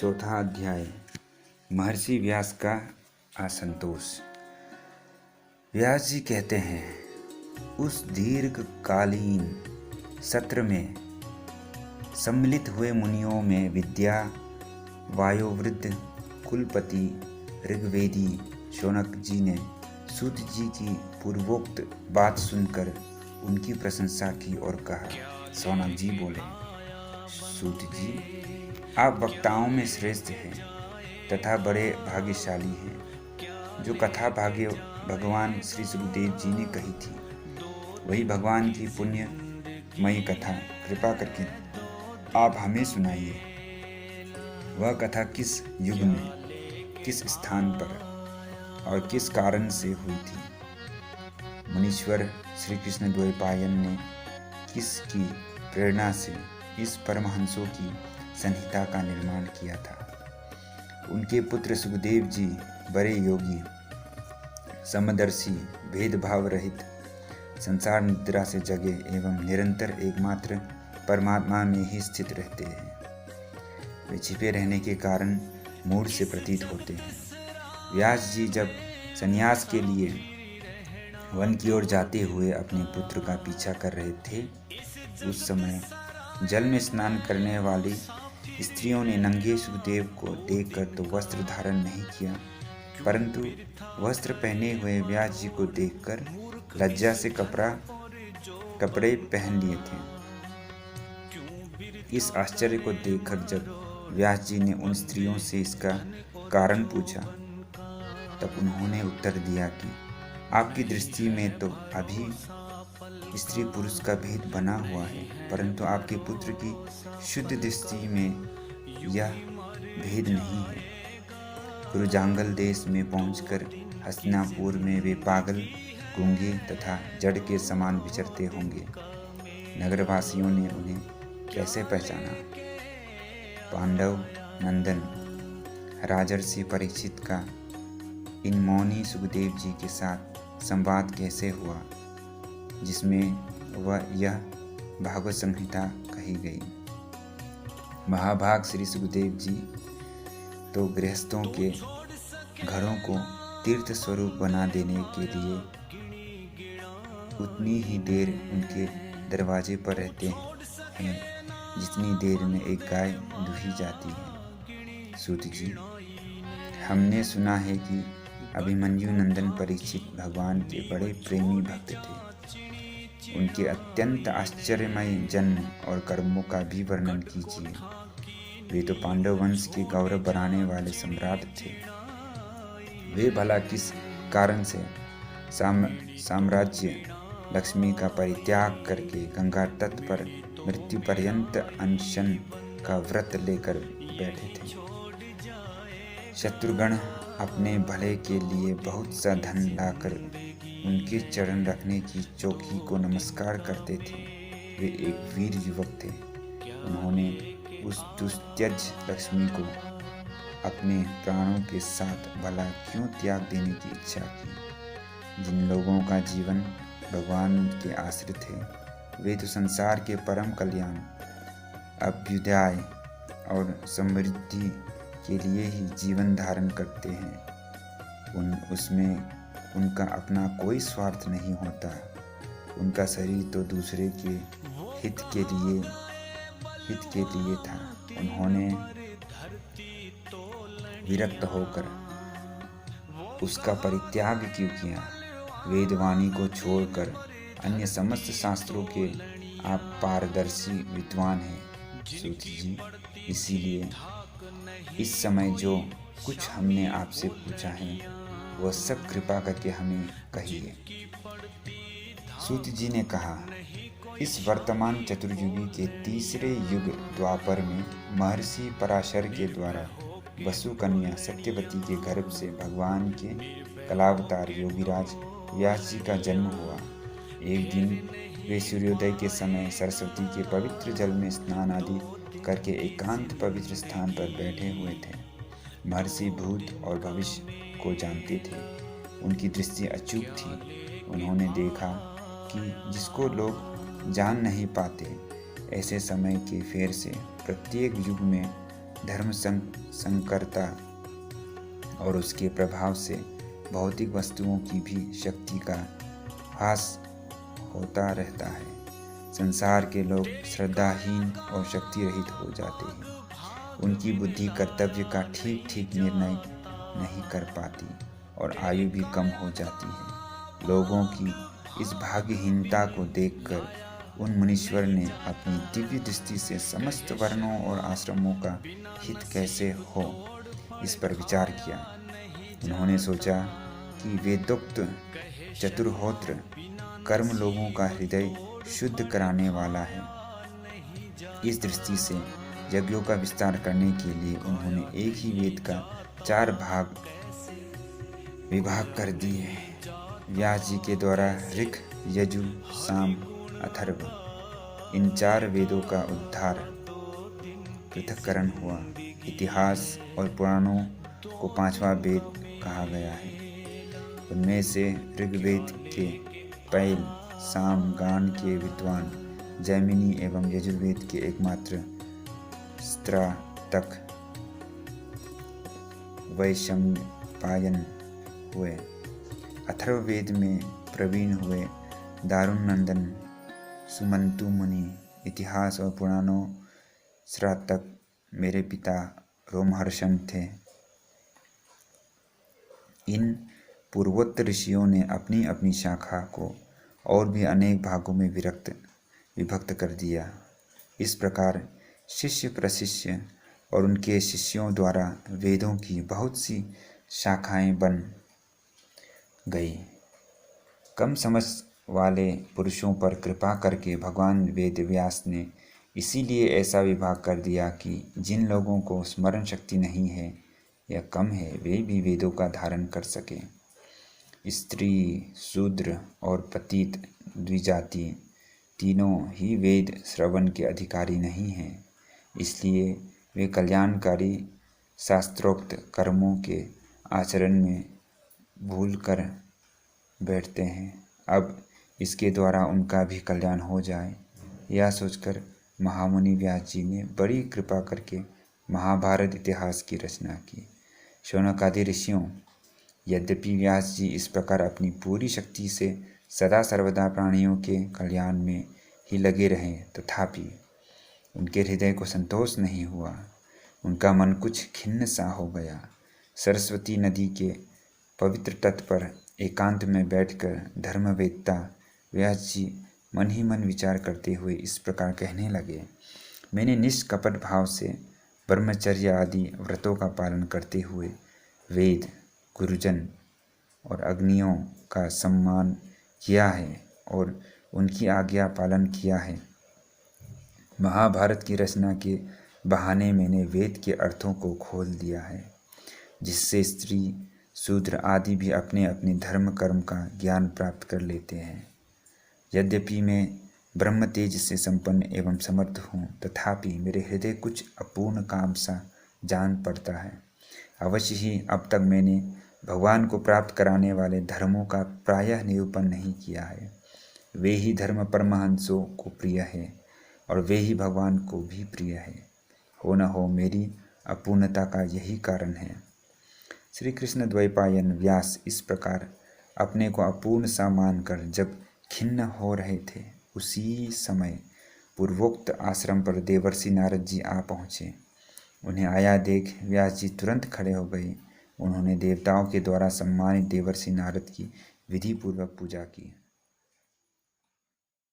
चौथा अध्याय। महर्षि व्यास का असंतोष। व्यास जी कहते हैं, उस दीर्घकालीन सत्र में सम्मिलित हुए मुनियों में विद्या वायोवृद्ध कुलपति ऋग्वेदी शौनक जी ने सूत जी की पूर्वोक्त बात सुनकर उनकी प्रशंसा की और कहा। शौनक जी बोले, सूत जी, आप वक्ताओं में श्रेष्ठ हैं तथा बड़े भाग्यशाली हैं। जो कथा भाग्य भगवान श्री सुखदेव जी ने कही थी, वही भगवान की पुण्यमयी कथा कृपा करके आप हमें सुनाइए। वह कथा किस युग में, किस स्थान पर और किस कारण से हुई थी? मुनीश्वर श्री कृष्ण द्वैपायन ने किसकी प्रेरणा से इस परमहंसों की संहिता का निर्माण किया था? उनके पुत्र सुखदेव जी बड़े योगी, समदर्शी, भेदभाव रहित, संसार निद्रा से जगे एवं निरंतर एकमात्र परमात्मा में ही स्थित रहते हैं। वे छिपे रहने के कारण मूढ़ से प्रतीत होते हैं। व्यास जी जब संन्यास के लिए वन की ओर जाते हुए अपने पुत्र का पीछा कर रहे थे, उस समय जल में स्नान करने वाली स्त्रियों ने नंगे सुखदेव को देखकर तो वस्त्र धारण नहीं किया, परंतु वस्त्र पहने हुए व्यास जी को देखकर लज्जा से कपड़े पहन लिए थे। इस आश्चर्य को देखकर जब व्यास जी ने उन स्त्रियों से इसका कारण पूछा, तब उन्होंने उत्तर दिया कि आपकी दृष्टि में तो अभी स्त्री पुरुष का भेद बना हुआ है, परंतु आपके पुत्र की शुद्ध दृष्टि में यह भेद नहीं है। कुरुजांगल देश में पहुंचकर हस्तिनापुर में वे पागल, गूंगे तथा जड़ के समान विचरते होंगे। नगरवासियों ने उन्हें कैसे पहचाना? पांडव नंदन राजर्षि परीक्षित का इन मौनी सुखदेव जी के साथ संवाद कैसे हुआ, जिसमें वह यह भागवत संहिता कही गई। महाभाग श्री सुखदेव जी तो गृहस्थों के घरों को तीर्थ स्वरूप बना देने के लिए उतनी ही देर उनके दरवाजे पर रहते हैं जितनी देर में एक गाय दूही जाती है। सूत जी, हमने सुना है कि अभिमन्यु नंदन परीक्षित भगवान के बड़े प्रेमी भक्त थे। उनके अत्यंत आश्चर्यमय जन्म और कर्मों का भी वर्णन कीजिए। वे तो पांडव वंश के गौरव बढ़ाने वाले सम्राट थे। वे भला किस कारण से साम्राज्य लक्ष्मी का परित्याग करके गंगा तट पर मृत्यु पर्यंत अनशन का व्रत लेकर बैठे थे? शत्रुगण अपने भले के लिए बहुत सा धन लाकर उनके चरण रखने की चौकी को नमस्कार करते थे। वे एक वीर युवक थे। उन्होंने उस दुस्त्यज लक्ष्मी को अपने प्राणों के साथ भला क्यों त्याग देने की इच्छा की? जिन लोगों का जीवन भगवान के आश्रित है, वे तो संसार के परम कल्याण, अभ्युदय और समृद्धि के लिए ही जीवन धारण करते हैं। उसमें उनका अपना कोई स्वार्थ नहीं होता। उनका शरीर तो दूसरे के हित के लिए था। उन्होंने विरक्त होकर उसका परित्याग क्यों किया? वेदवाणी को छोड़कर अन्य समस्त शास्त्रों के आप पारदर्शी विद्वान हैं सूत जी। इसीलिए इस समय जो कुछ हमने आपसे पूछा है, वह सब कृपा करके हमें कहिए। सूत जी ने कहा, इस वर्तमान चतुर्युगी के तीसरे युग द्वापर में महर्षि पराशर के द्वारा वसु कन्या सत्यवती के गर्भ से भगवान के कलावतार योगीराज व्यास जी का जन्म हुआ। एक दिन वे सूर्योदय के समय सरस्वती के पवित्र जल में स्नान आदि करके एकांत पवित्र स्थान पर बैठे हुए थे। महर्षि भूत और भविष्य को जानते थे। उनकी दृष्टि अचूक थी। उन्होंने देखा कि जिसको लोग जान नहीं पाते, ऐसे समय के फेर से प्रत्येक युग में धर्म संकरता और उसके प्रभाव से भौतिक वस्तुओं की भी शक्ति का ह्रास होता रहता है। संसार के लोग श्रद्धाहीन और शक्ति रहित हो जाते हैं। उनकी बुद्धि कर्तव्य का ठीक ठीक निर्णय नहीं कर पाती और आयु भी कम हो जाती है। लोगों की इस भाग्यहीनता को देखकर उन मुनीश्वर ने अपनी दिव्य दृष्टि से समस्त वर्णों और आश्रमों का हित कैसे हो इस पर विचार किया। उन्होंने सोचा कि वेदोक्त चतुर्होत्र कर्म लोगों का हृदय शुद्ध कराने वाला है। इस दृष्टि से यज्ञों का विस्तार करने के लिए उन्होंने एक ही वेद का 4 विभाग कर दिए। व्यास जी के द्वारा ऋक्, यजु, साम, अथर्व इन 4 वेदों का उद्धार पृथक्करण हुआ। इतिहास और पुराणों को 5वां वेद कहा गया है। उनमें से ऋग्वेद के पैल, साम गान के विद्वान जैमिनी एवं यजुर्वेद के एकमात्र स्त्रातक वैशंपायन हुए। अथर्ववेद में प्रवीण हुए दारुनंदन सुमंतु मुनि। इतिहास और पुराणों स्त्रातक मेरे पिता रोमहर्षण थे। इन पूर्वोत्तर ऋषियों ने अपनी अपनी शाखा को और भी अनेक भागों में विभक्त कर दिया। इस प्रकार शिष्य प्रशिष्य और उनके शिष्यों द्वारा वेदों की बहुत सी शाखाएं बन गई। कम समझ वाले पुरुषों पर कृपा करके भगवान वेद व्यास ने इसीलिए ऐसा विभाग कर दिया कि जिन लोगों को स्मरण शक्ति नहीं है या कम है वे भी वेदों का धारण कर सकें। स्त्री, शूद्र और पतित द्विजाति तीनों ही वेद श्रवण के अधिकारी नहीं हैं। इसलिए वे कल्याणकारी शास्त्रोक्त कर्मों के आचरण में भूल कर बैठते हैं। अब इसके द्वारा उनका भी कल्याण हो जाए, यह सोचकर महामुनि व्यास जी ने बड़ी कृपा करके महाभारत इतिहास की रचना की। शौनकादि ऋषियों, यद्यपि व्यास जी इस प्रकार अपनी पूरी शक्ति से सदा सर्वदा प्राणियों के कल्याण में ही लगे रहें, तथापि उनके हृदय को संतोष नहीं हुआ। उनका मन कुछ खिन्न सा हो गया। सरस्वती नदी के पवित्र तट पर एकांत में बैठकर धर्मवेत्ता व्यास जी मन ही मन विचार करते हुए इस प्रकार कहने लगे। मैंने निष्कपट भाव से ब्रह्मचर्य आदि व्रतों का पालन करते हुए वेद, गुरुजन और अग्नियों का सम्मान किया है और उनकी आज्ञा पालन किया है। महाभारत की रचना के बहाने मैंने वेद के अर्थों को खोल दिया है, जिससे स्त्री, शूद्र आदि भी अपने अपने धर्म कर्म का ज्ञान प्राप्त कर लेते हैं। यद्यपि मैं ब्रह्म तेज से संपन्न एवं समर्थ हूँ, तथापि मेरे हृदय कुछ अपूर्ण काम सा जान पड़ता है। अवश्य ही अब तक मैंने भगवान को प्राप्त कराने वाले धर्मों का प्रायः निरूपण नहीं किया है। वे ही धर्म परमहंसों को प्रिय है और वे ही भगवान को भी प्रिय है। हो न हो मेरी अपूर्णता का यही कारण है। श्री कृष्ण द्वैपायन व्यास इस प्रकार अपने को अपूर्ण सा मानकर जब खिन्न हो रहे थे, उसी समय पूर्वोक्त आश्रम पर देवर्षि नारद जी आ पहुँचे। उन्हें आया देख व्यास जी तुरंत खड़े हो गए। उन्होंने देवताओं के द्वारा सम्मानित देवर्षि नारद की विधि पूर्वक पूजा की।